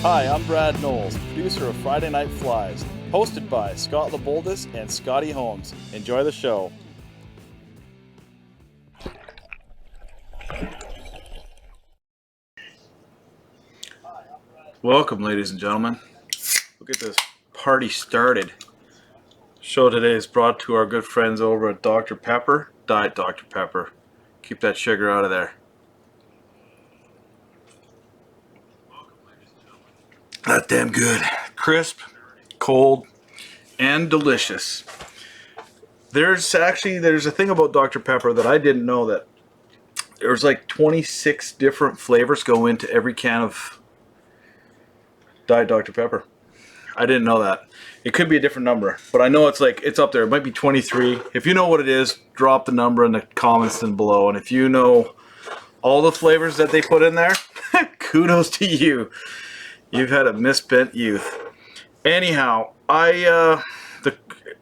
Hi, I'm Brad Knowles, producer of Friday Night Flies, hosted by Scott LeBoldus and Scotty Holmes. Enjoy the show. Welcome, ladies and gentlemen. We'll get this party started. The show today is brought to our good friends over at Dr. Pepper, Diet Dr. Pepper. Keep that sugar out of there. That damn good. Crisp, cold, and delicious. There's a thing about Dr. Pepper that I didn't know, that there's like 26 different flavors go into every can of Diet Dr. Pepper. I didn't know that. It could be a different number, but I know it's up there. It might be 23. If you know what it is, drop the number in the comments down below. And if you know all the flavors that they put in there, kudos to you. You've had a misspent youth. Anyhow, I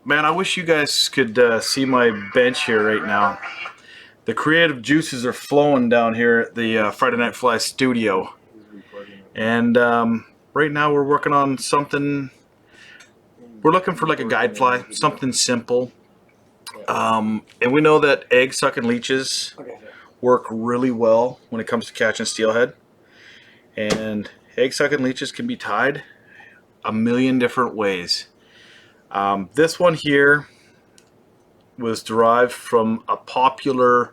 wish you guys could see my bench here right now. The creative juices are flowing down here at the Friday Night Fly studio. And right now we're working on something. We're looking for like a guide fly, something simple. And we know that egg sucking leeches work really well when it comes to catching steelhead. And egg sucking leeches can be tied a million different ways. This one here was derived from a popular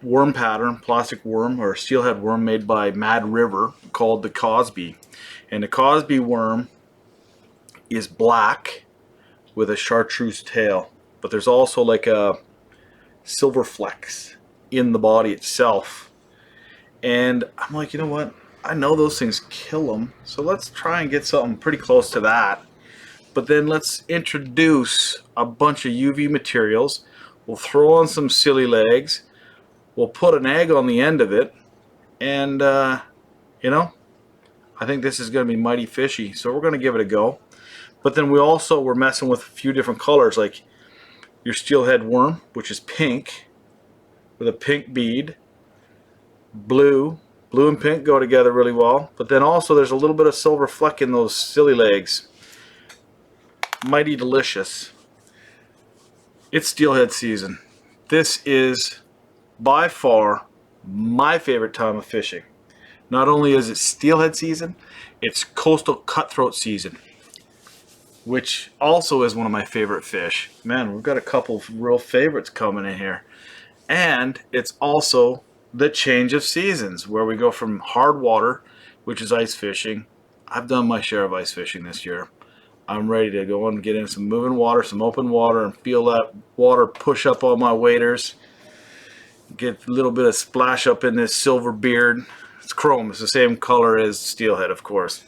worm pattern, plastic worm or steelhead worm made by Mad River called the Cosby. And the Cosby worm is black with a chartreuse tail, but there's also like a silver flecks in the body itself. And I'm like, you know what? I know those things kill them, so let's try and get something pretty close to that. But then let's introduce a bunch of UV materials. We'll throw on some Sili Legs. We'll put an egg on the end of it, and you know, I think this is going to be mighty fishy. So we're going to give it a go. But then we're messing with a few different colors, like your Steelhead Worm, which is pink with a pink bead. Blue and pink go together really well. But then also there's a little bit of silver fleck in those Sili Legs. Mighty delicious. It's steelhead season. This is by far my favorite time of fishing. Not only is it steelhead season, it's coastal cutthroat season, which also is one of my favorite fish. Man, we've got a couple of real favorites coming in here. And it's also the change of seasons, where we go from hard water, which is ice fishing. I've done my share of ice fishing this year. I'm ready to go and get in some moving water, some open water, and feel that water push up on my waders. Get a little bit of splash up in this silver beard. It's chrome. It's the same color as steelhead, of course.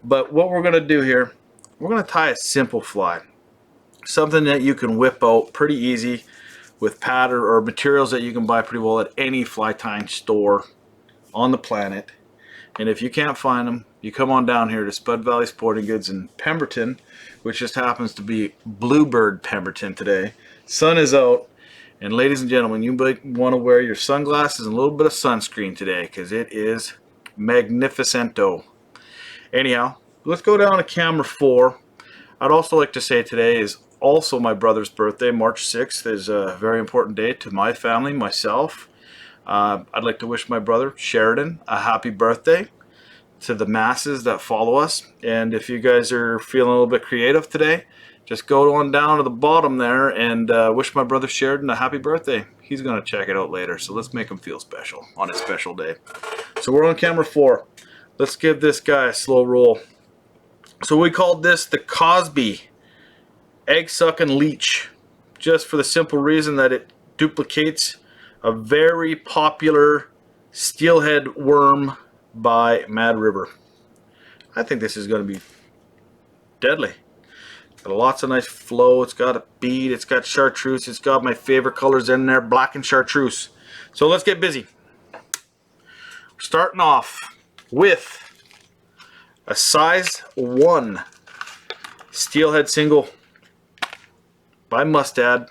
But what we're going to do here, we're going to tie a simple fly. Something that you can whip out pretty easy with pattern or materials that you can buy pretty well at any fly tying store on the planet. And if you can't find them, you come on down here to Spud Valley Sporting Goods in Pemberton, which just happens to be Bluebird Pemberton today. Sun is out, and ladies and gentlemen, you might want to wear your sunglasses and a little bit of sunscreen today, because it is magnificento. Anyhow, let's go down to camera 4. I'd also like to say today is also my brother's birthday. March 6th is a very important day to my family, myself. I'd like to wish my brother Sheridan a happy birthday, to the masses that follow us. And if you guys are feeling a little bit creative today, just go on down to the bottom there and wish my brother Sheridan a happy birthday. He's going to check it out later, so let's make him feel special on his special day. So we're on camera 4. Let's give this guy a slow roll. So we called this the Cosby Egg Sucking Leech, just for the simple reason that it duplicates a very popular steelhead worm by Mad River. I think this is going to be deadly. Got lots of nice flow. It's got a bead. It's got chartreuse. It's got my favorite colors in there, black and chartreuse. So let's get busy. Starting off with a size 1 steelhead single by Mustad.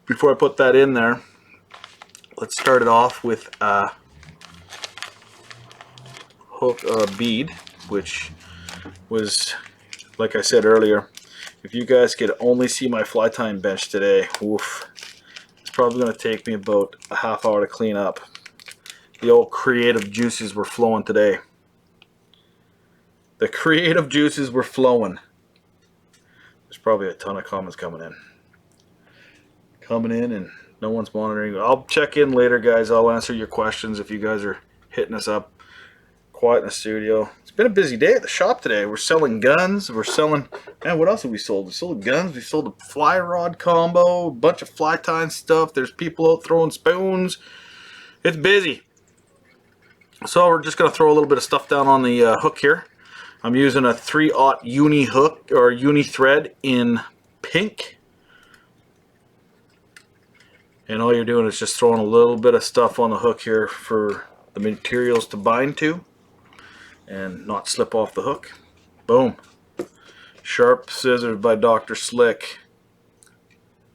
Before I put that in there, let's start it off with hook bead, which was, like I said earlier, if you guys could only see my fly tying bench today, oof, it's probably going to take me about a half hour to clean up. The old creative juices were flowing today. The creative juices were flowing. There's probably a ton of comments coming in and no one's monitoring. I'll check in later, guys. I'll answer your questions if you guys are hitting us up. Quiet in the studio. It's been a busy day at the shop today. We're selling guns. We're selling, man, what else have we sold? We sold guns. We sold a fly rod combo, a bunch of fly tying stuff. There's people out throwing spoons. It's busy. So we're just going to throw a little bit of stuff down on the hook here. I'm using a 3/0 uni hook or uni thread in pink. And all you're doing is just throwing a little bit of stuff on the hook here for the materials to bind to and not slip off the hook. Boom. Sharp scissors by Dr. Slick.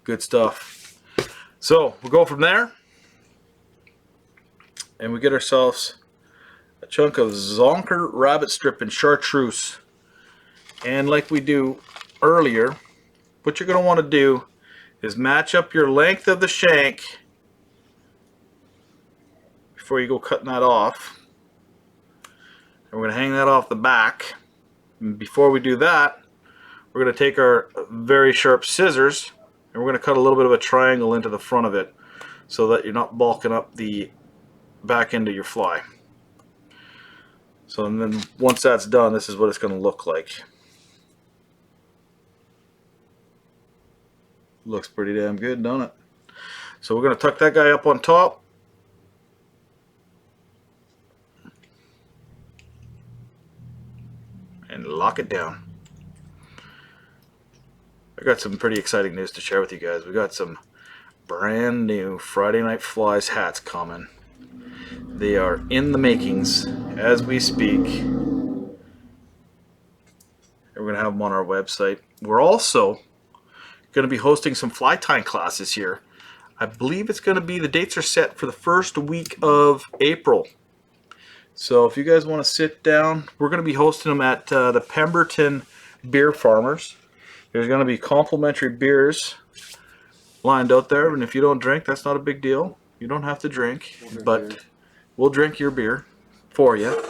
Good stuff. So we'll go from there and we get ourselves a chunk of Zonker rabbit strip and chartreuse. And like we do earlier, what you're going to want to do is match up your length of the shank before you go cutting that off. And we're going to hang that off the back. And before we do that, we're going to take our very sharp scissors and we're going to cut a little bit of a triangle into the front of it so that you're not bulking up the back end of your fly. So and then once that's done, this is what it's going to look like. Looks pretty damn good, don't it? So we're going to tuck that guy up on top. And lock it down. I got some pretty exciting news to share with you guys. We got some brand new Friday Night Flies hats coming. They are in the makings as we speak. And we're going to have them on our website. We're also going to be hosting some fly tying classes here. I believe it's going to be, the dates are set for the first week of April. So if you guys want to sit down, we're going to be hosting them at the Pemberton Beer Farmers. There's going to be complimentary beers lined out there, and if you don't drink, that's not a big deal. You don't have to drink, but we'll drink your beer for you.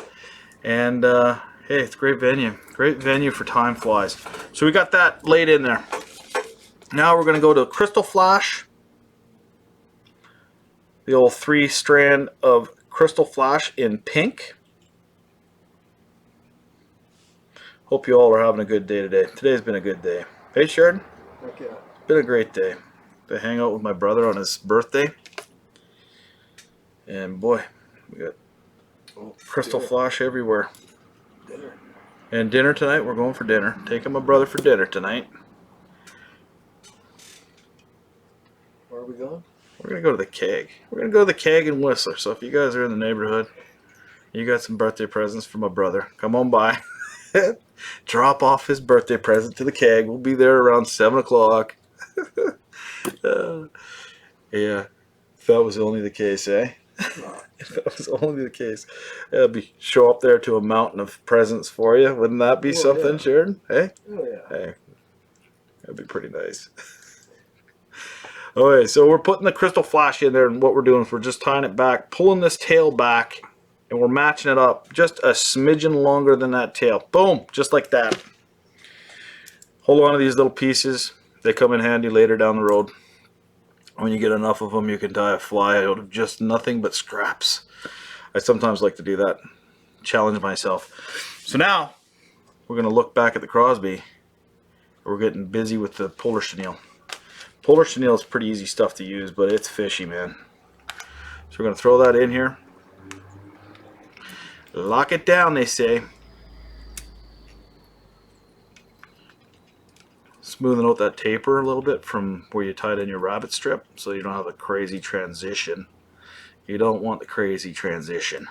And hey, it's a great venue for time flies. So we got that laid in there. Now we're going to go to Crystal Flash, the old 3-strand of Crystal Flash in pink. Hope you all are having a good day today. Today's been a good day. Hey Sheridan? Okay. It's been a great day. To hang out with my brother on his birthday. And boy, we got Crystal Flash everywhere. Dinner. And dinner tonight, we're going for dinner. Taking my brother for dinner tonight. Where are we going? We're going to go to the Keg. We're going to go to the Keg in Whistler. So if you guys are in the neighborhood, you got some birthday presents for my brother, come on by. Drop off his birthday present to the Keg. We'll be there around 7 o'clock. Yeah, if that was only the case, eh? If that was only the case, show up there to a mountain of presents for you. Wouldn't that be something, yeah. Sheridan? Hey? Oh, yeah. Hey, that'd be pretty nice. Okay, so we're putting the Crystal Flash in there, and what we're doing is we're just tying it back, pulling this tail back, and we're matching it up just a smidgen longer than that tail. Boom, just like that. Hold on to these little pieces. They come in handy later down the road. When you get enough of them, you can tie a fly out of just nothing but scraps. I sometimes like to do that, challenge myself. So now we're going to look back at the Cosby. We're getting busy with the polar chenille. Polar chenille is pretty easy stuff to use, but it's fishy, man. So we're going to throw that in here. Lock it down, they say. Smoothing out that taper a little bit from where you tied in your rabbit strip so you don't have a crazy transition. You don't want the crazy transition.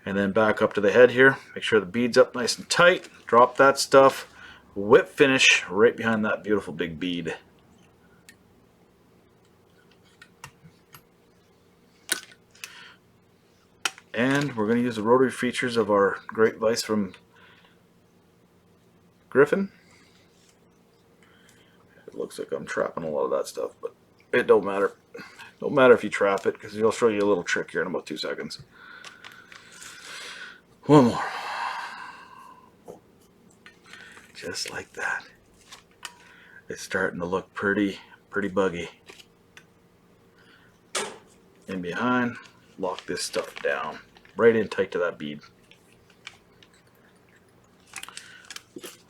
And then back up to the head here. Make sure the bead's up nice and tight. Drop that stuff. Whip finish right behind that beautiful big bead. And we're going to use the rotary features of our great vise from Griffin. It looks like I'm trapping a lot of that stuff, but it don't matter. Don't matter if you trap it, because he'll show you a little trick here in about 2 seconds. One more. Just like that. It's starting to look pretty buggy. In behind, lock this stuff down. Right in tight to that bead.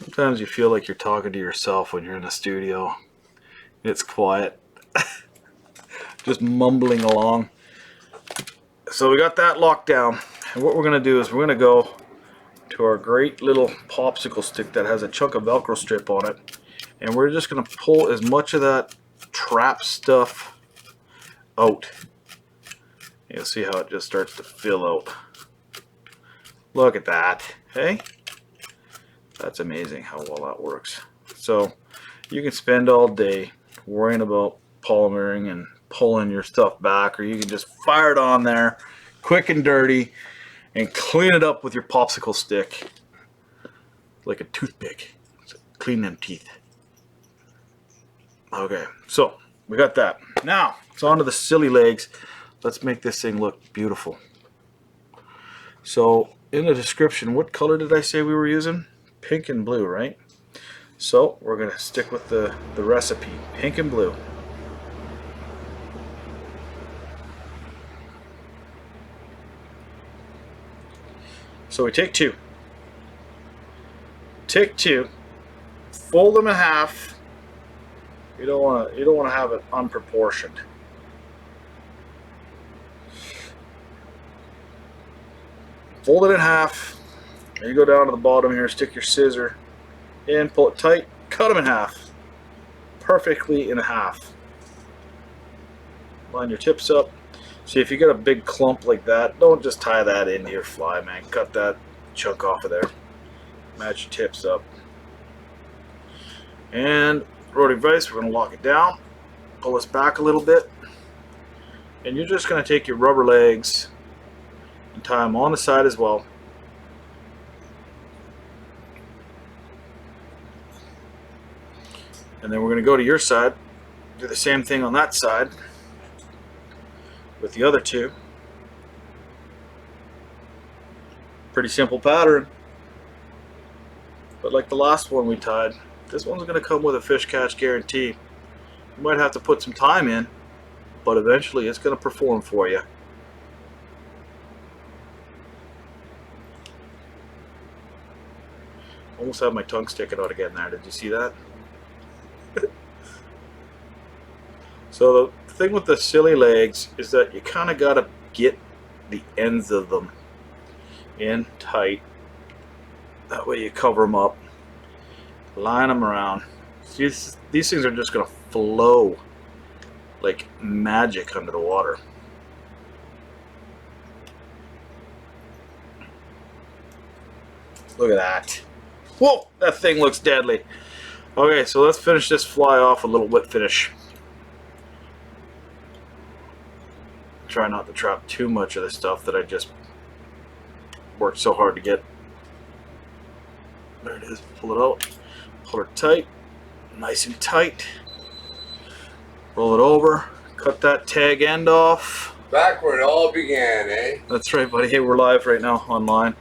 Sometimes you feel like you're talking to yourself when you're in a studio. It's quiet. Just mumbling along. So we got that locked down. And what we're going to do is we're going to go to our great little popsicle stick that has a chunk of Velcro strip on it. And we're just going to pull as much of that trap stuff out. You'll see how it just starts to fill out. Look at that. Hey? That's amazing how well that works. So you can spend all day worrying about polymering and pulling your stuff back, or you can just fire it on there quick and dirty and clean it up with your popsicle stick like a toothpick. So clean them teeth. Okay, so we got that. Now it's on to the Sili Legs. Let's make this thing look beautiful. So in the description, what color did I say we were using? Pink and blue, right? So we're going to stick with the recipe, pink and blue. So we take two, fold them in half. You don't want to have it unproportioned. Fold it in half. And you go down to the bottom here, stick your scissor in, pull it tight, cut them in half. Perfectly in half. Line your tips up. See, if you get a big clump like that, don't just tie that into your fly, man. Cut that chunk off of there. Match your tips up. And rotary vise, we're going to lock it down. Pull this back a little bit. And you're just going to take your rubber legs and tie them on the side as well. And then we're going to go to your side, do the same thing on that side with the other two. Pretty simple pattern. But like the last one we tied, this one's going to come with a fish catch guarantee. You might have to put some time in, but eventually it's going to perform for you. Almost have my tongue sticking out again there. Did you see that? So the thing with the Sili Legs is that you kind of got to get the ends of them in tight. That way you cover them up, line them around. These things are just going to flow like magic under the water. Look at that. Whoa, that thing looks deadly. Okay, so let's finish this fly off with a little whip finish. Try not to trap too much of the stuff that I just worked so hard to get. There it is. Pull it out. Pull her tight. Nice and tight. Roll it over. Cut that tag end off. Back where it all began, eh? That's right, buddy. Hey, we're live right now online.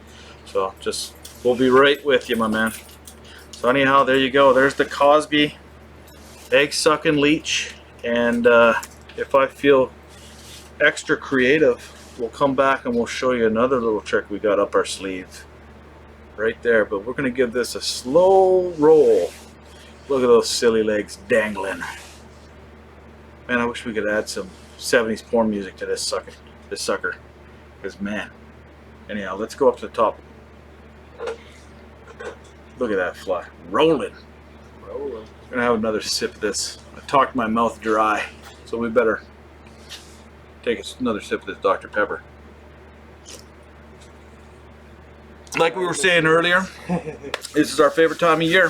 So just, we'll be right with you, my man. So anyhow, there you go. There's the Cosby Egg Sucking Leech. And if I feel extra creative, we'll come back and we'll show you another little trick we got up our sleeve right there. But we're going to give this a slow roll. Look at those Sili Legs dangling. Man, I wish we could add some 70s porn music to this sucker. Because man. Anyhow, let's go up to the top. Look at that fly. Rolling. Rolling. I'm going to have another sip of this. I talked my mouth dry, so we better take another sip of this Dr. Pepper. Like we were saying earlier, this is our favorite time of year.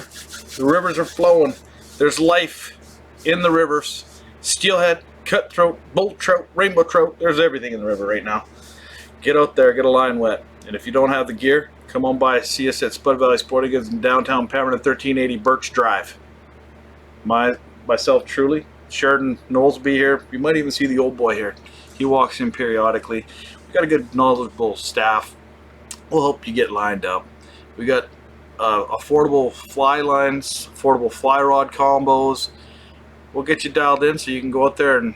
The rivers are flowing. There's life in the rivers. Steelhead, cutthroat, bull trout, rainbow trout. There's everything in the river right now. get out there, get a line wet. And if you don't have the gear, come on by, see us at Spud Valley Sporting Goods in downtown Pembina, 1380 Birch Drive. Myself truly, Sheridan Knowles will be here. You might even see the old boy here. He walks in periodically. We got a good knowledgeable staff. We'll help you get lined up. We got affordable fly lines, affordable fly rod combos. We'll get you dialed in so you can go out there and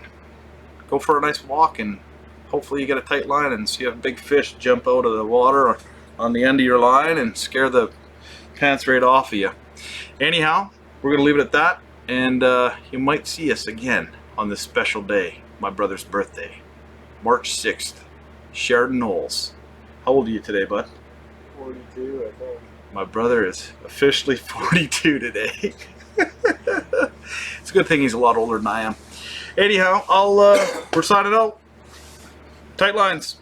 go for a nice walk, and hopefully you get a tight line and see a big fish jump out of the water on the end of your line and scare the pants right off of you. Anyhow, we're going to leave it at that, and you might see us again on this special day, my brother's birthday, March 6th. Sheridan Knowles. How old are you today, bud? 42, I think. My brother is officially 42 today. It's a good thing he's a lot older than I am. Anyhow, we're signing out. Tight lines.